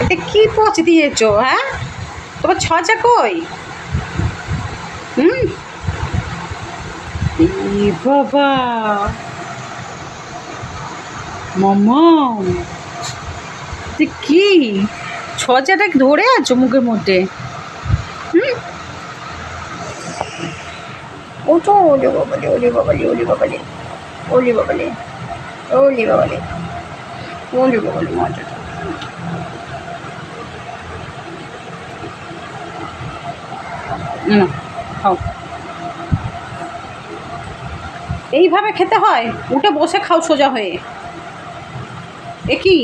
এটা কি পোচ দিয়েছো? হ্যাঁ, তোমার ছচা কই? হুম, বাবা মামাম, কি ছচাটা ধরে আছো মুখের মধ্যে? হুম, ওঠো, ওলে বাবালে, ওলে বাবালে, ওলে বাবালে, ওলে বাবালে, ওলে বাবালে, ওলে বাবালে, মজা। না, খাও। এইভাবে খেতে হয়? উঠে বসে খাও সোজা হয়ে। এ কি?